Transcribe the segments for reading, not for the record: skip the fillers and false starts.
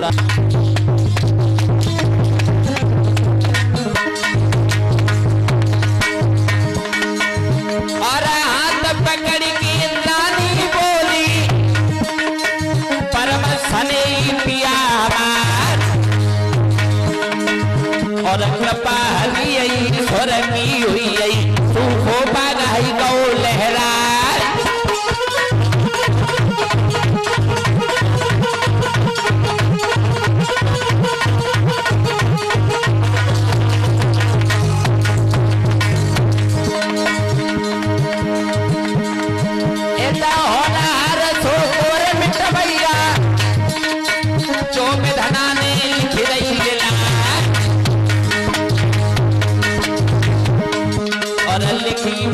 टुकड़ा। और हाथ पकड़ के रानी बोली परम सने पिया और कृपा हरी स्वर्गी हुई तू हो पागई गौ लहरा।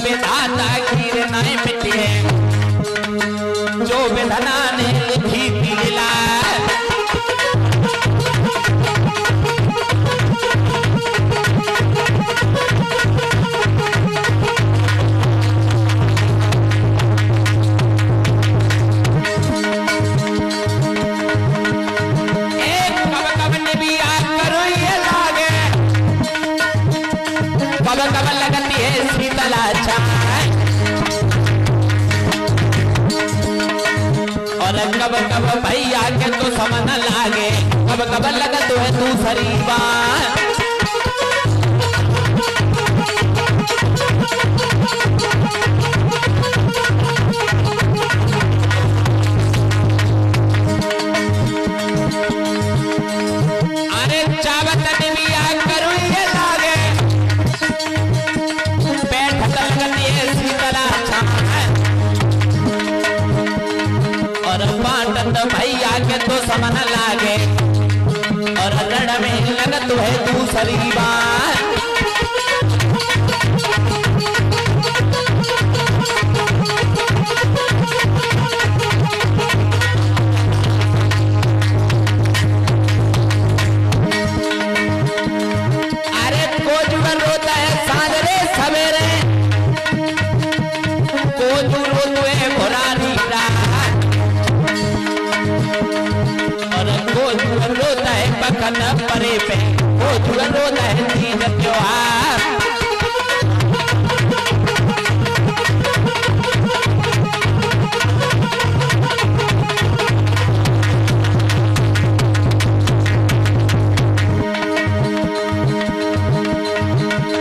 विधाता खीर नहीं मिटी है जो विधाना ने लिखी लीला। एक कब ने भी याद करो ये लागे कब लगती है शीतला और कब भैया के तो समझ लागे कब लगा तो है दूसरी बात। अरे चावत दिया करूँ ये लागे बैठ लगती है शीतला और पाटन भैया के तो समन लागे और रण में लगत है दूसरी बात। अरे कोजुगर रोता है साजरे सवेरे कोजू रोते है भोरारी रोता है पकन परे पे वो जुगन रोता है तीज त्योहार।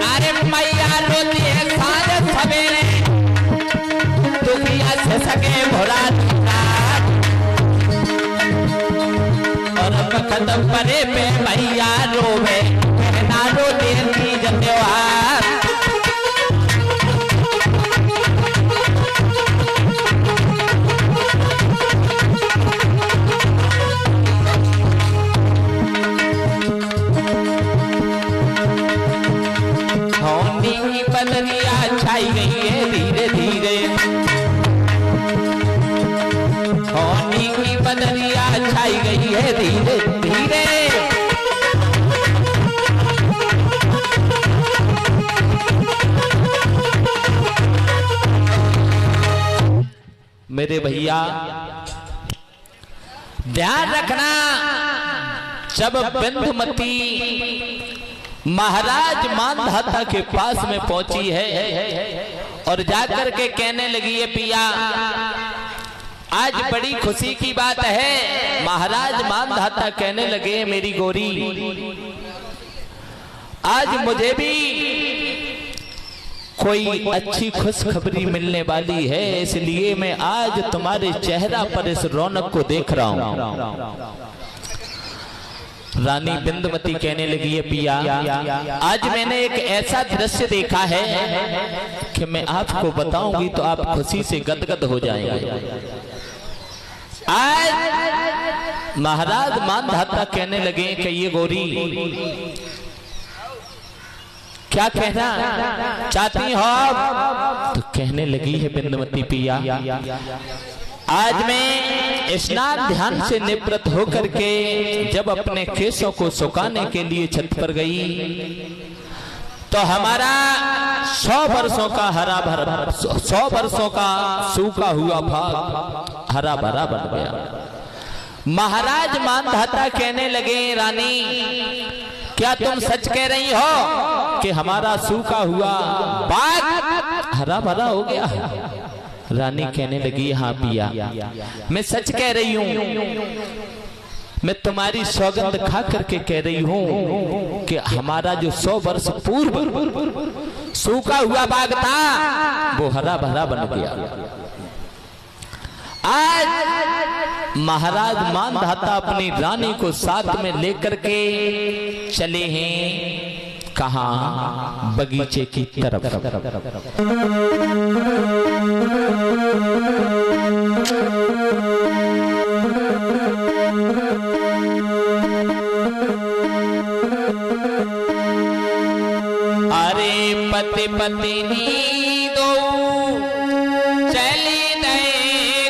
अरे मैया रोती है साँझ सवेरे दुखिया से सके भोला कदम परे पे मैया रोवे कहना रोते तीज त्योहार। होनी की बदलिया छाई गई है धीरे धीरे होनी की बदलिया छाई गई है धीरे धीरे। मेरे भैया ध्यान रखना जब बिंदुमती महाराज मानधाता के पास में पहुंची है और जाकर के कहने लगी है पिया आज बड़ी खुशी की बात है। महाराज मानधाता कहने लगे मेरी गोरी आज मुझे भी कोई अच्छी खुशखबरी मिलने वाली है इसलिए मैं आज तुम्हारे चेहरा पर इस रौनक को देख रहा हूं। रानी बिंदुमती कहने लगी है पिया आज मैंने एक ऐसा दृश्य देखा है कि मैं आपको बताऊंगी तो आप खुशी से गदगद हो जाएंगे। आज महाराज मानधाता कहने लगे कि ये गोरी क्या कहना चाहती हो आप? तो कहने लगी है बिंदुमती पिया आज मैं स्नान ध्यान से निवृत्त होकर के जब अपने केशों को सुखाने के लिए छत पर गई तो हमारा 100 वर्षों का हरा भरा 100 वर्षों का सूखा हुआ भाग हरा भरा बन गया। महाराज मानधाता कहने लगे, रानी क्या तुम सच कह रही हो कि हमारा सूखा हुआ बाग हरा भरा हो गया? रानी कहने लगी, हाँ पिया, मैं सच कह रही हूँ। मैं तुम्हारी सौगंध खा करके कह रही हूँ कि हमारा जो 100 वर्ष पूर्व सूखा हुआ बाग था वो हरा भरा बन गया। आज महाराज मानधाता अपनी रानी को साथ में लेकर के चले हैं, कहाँ? बगीचे की तरफ। अरे पति पत्नी दो चले गए,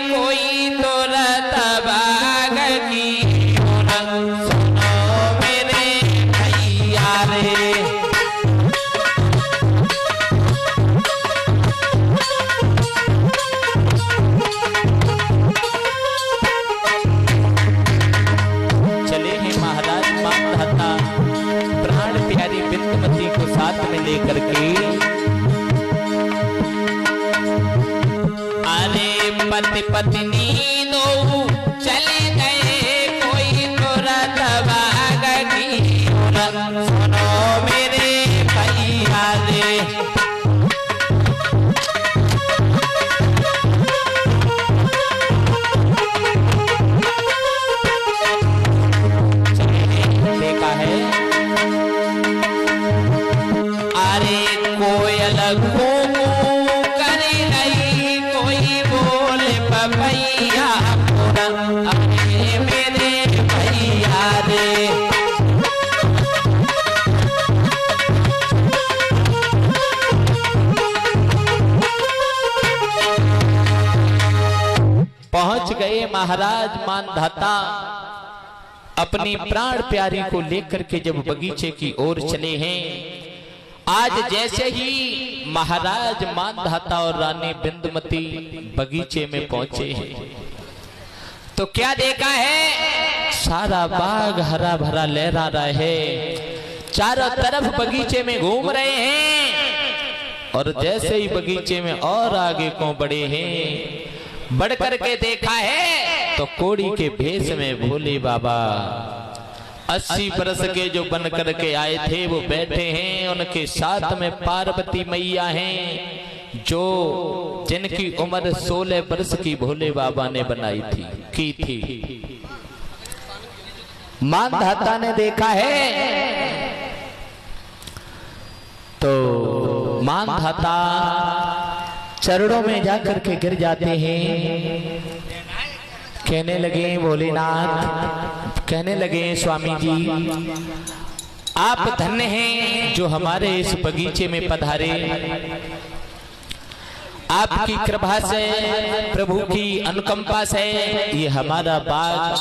कोई तो बाग की सुनो मेरे भैया रे। चले हैं महाराज मानधाता प्राण प्यारी बिंदुमती को साथ में लेकर के। अरे पति पत्नी दो चले गए, कोई तो बाग की सुनो मेरे भैया रे। देखा है अरे कोयल घूमू कर गई, कोई बोले पपैया अरे मेरे भैया रे। पहुंच गए महाराज मानधाता अपनी प्राण प्यारी को लेकर के जब बगीचे की ओर चले हैं। आज जैसे ही महाराज मानधाता और रानी बिंदुमती बगीचे में पहुंचे हैं तो क्या देखा है? सारा बाग हरा भरा लहरा रहा है, चारों तरफ बगीचे में घूम रहे हैं। और जैसे ही बगीचे में और आगे को बढ़े हैं, बढ़ करके देखा है तो कोड़ी के भेष में भोले बाबा 80 बरस के जो बन करके आए थे वो बैठे हैं। उनके साथ में पार्वती मैया हैं जो जिनकी उम्र 16 वर्ष की भोले बाबा ने बनाई थी की थी। मानधाता ने देखा है तो मानधाता चरणों में जाकर के गिर जाते हैं, कहने लगे भोलेनाथ, कहने लगे स्वामी जी आप धन्य हैं जो हमारे इस बगीचे में पधारे। आपकी कृपा से, प्रभु की अनुकंपा से ये हमारा बाग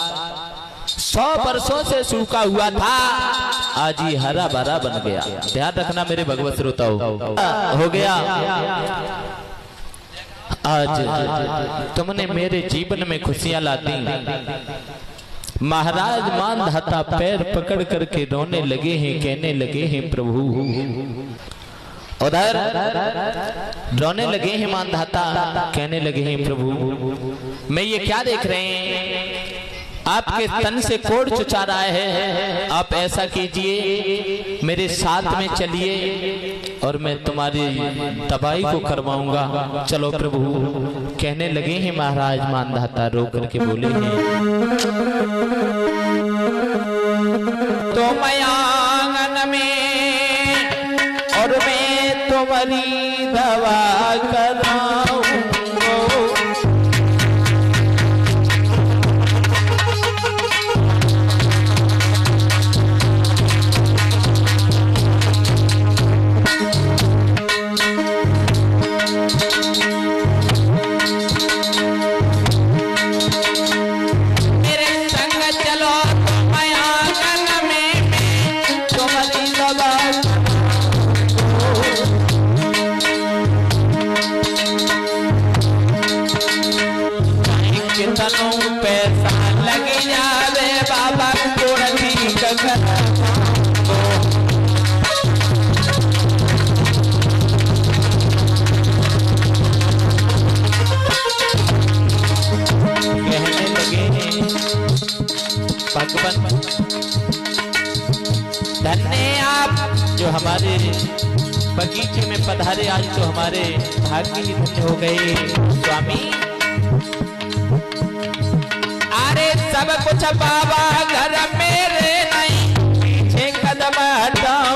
100 वर्षों से सूखा हुआ था, आज ही हरा भरा बन गया। ध्यान रखना मेरे भगवत श्रोताओं, हो गया आज तुमने मेरे जीवन में खुशियां ला दी। महाराज मानधाता पैर पकड़ करके रोने लगे हैं, कहने लगे हैं प्रभु, उधर रोने लगे हैं मानधाता, कहने लगे हैं प्रभु मैं ये क्या देख रहे हैं? आपके तन से कोढ़ चुचा रहा है, आप ऐसा कीजिए मेरे साथ में चलिए और मैं तुम्हारी तबाही को करवाऊंगा, चलो प्रभु। कहने लगे हैं महाराज मानधाता रो करके बोले हैं तो मैं आंगन में और मैं तुम्हारी दवा कराऊं। कहने लगे भगवान धन्य आप जो हमारे बगीचे में पधारे, आज तो हमारे भाग्य ही धन्य हो गए स्वामी। अरे सब कुछ बाबा घर मेरे नहीं, पीछे कदम हटाओ,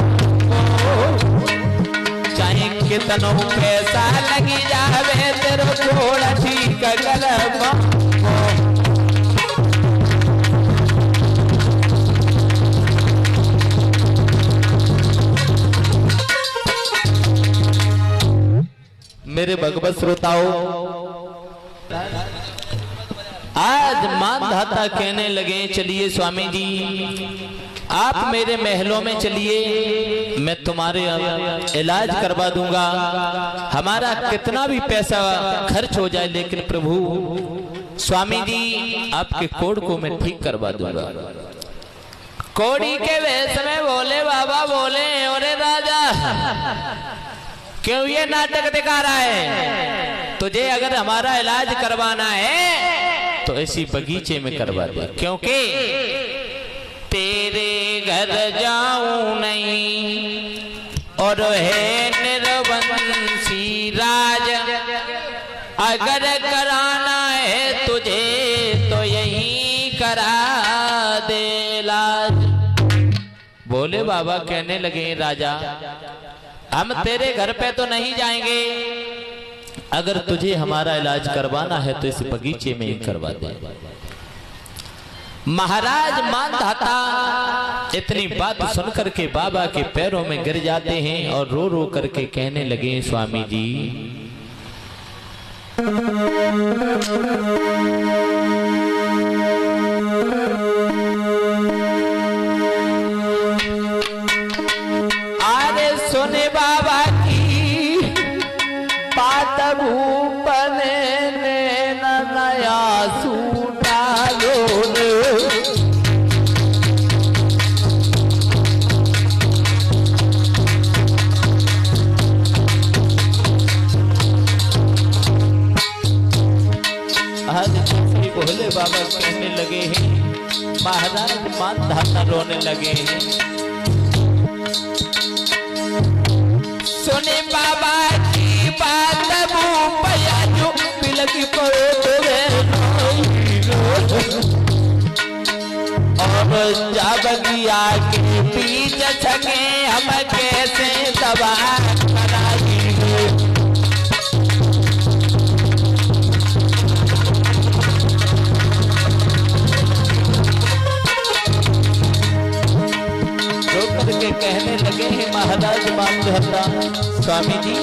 चाहे कितनों पैसा लगी जावे तेरे थोड़ा ठीक कर। मेरे भगवत श्रोताओं, आज मानधाता कहने लगे चलिए स्वामी जी आप मेरे महलों में चलिए, मैं तुम्हारे इलाज करवा दूंगा, हमारा कितना भी पैसा खर्च हो जाए, लेकिन प्रभु स्वामी जी आपके कोढ़ को मैं ठीक करवा दूंगा। कोढ़ी के वेश में बोले बाबा, बोले अरे राजा क्यों ये नाटक दिखा रहा है? तुझे अगर हमारा इलाज करवाना है तो इसी बगीचे में करवा दे, क्योंकि तेरे घर जाऊं नहीं और है निर्वंशी राज, अगर कराना है तुझे तो यही करा दे इलाज। बोले बाबा कहने लगे राजा हम तेरे घर पे तो नहीं जाएंगे, अगर तुझे हमारा इलाज करवाना है तो इस बगीचे में ही करवा दे। महाराज मानधाता इतनी बात सुनकर के बाबा के पैरों में गिर जाते हैं और रो रो करके कहने लगे स्वामी जी अरे सुने बाबा की बात, भूपन ने नया सूटा लो, भोले बाबा कहने लगे हैं, महाराज मानधाता रोने लगे हैं। सुने बाबा की बात भूपया जो पिलकी पड़ो और जाबगिया के बीच छके हम कैसे दबा कराएंगे। के कहने लगे हैं महाराज मानधाता स्वामी जी,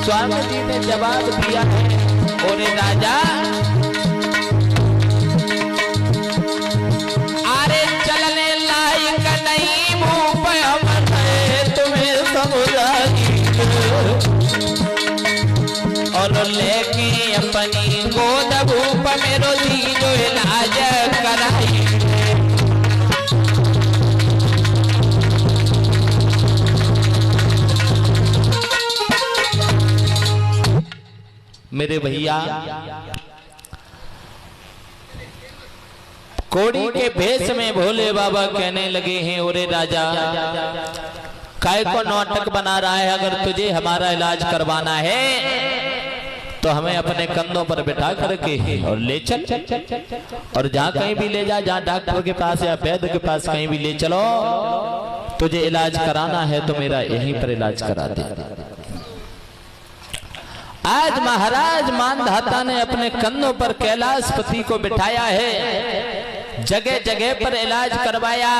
स्वामी जी ने जवाब दिया है और राजा अरे चलने लायक नहीं मुंह पे हम तुम्हें समझाएंगे, और लेके अपनी गोद भूप मेरो जी जो इलाज कराई। मेरे भैया कोड़ी के भेष में भोले बाबा कहने लगे हैं ओरे राजा काय को नाटक बना रहा है, अगर तुझे हमारा इलाज करवाना है तो हमें अपने कंधों पर बिठा करके और ले चल, और जहाँ कहीं भी ले जा, जहाँ डॉक्टर के पास या वैद्य के पास कहीं भी ले चलो, तुझे इलाज कराना है तो मेरा यहीं पर इलाज करा दे। आज महाराज मानधाता ने अपने कंधों पर कैलाशपति को बिठाया है, जगह जगह पर इलाज करवाया,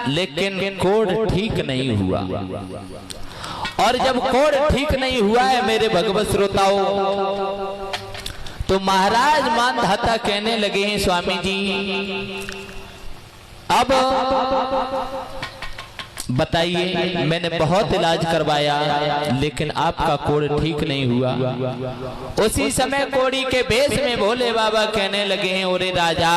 लेकिन कोढ़ ठीक नहीं हुआ। और जब कोढ़ ठीक नहीं हुआ है मेरे भगवत श्रोताओं, तो महाराज मानधाता कहने लगे हैं स्वामी जी अब बताइए, मैंने बहुत इलाज करवाया लेकिन आपका कोढ़ ठीक नहीं हुआ। उसी समय कोड़ी के भेष में भोले बाबा कहने लगे हैं ओरे राजा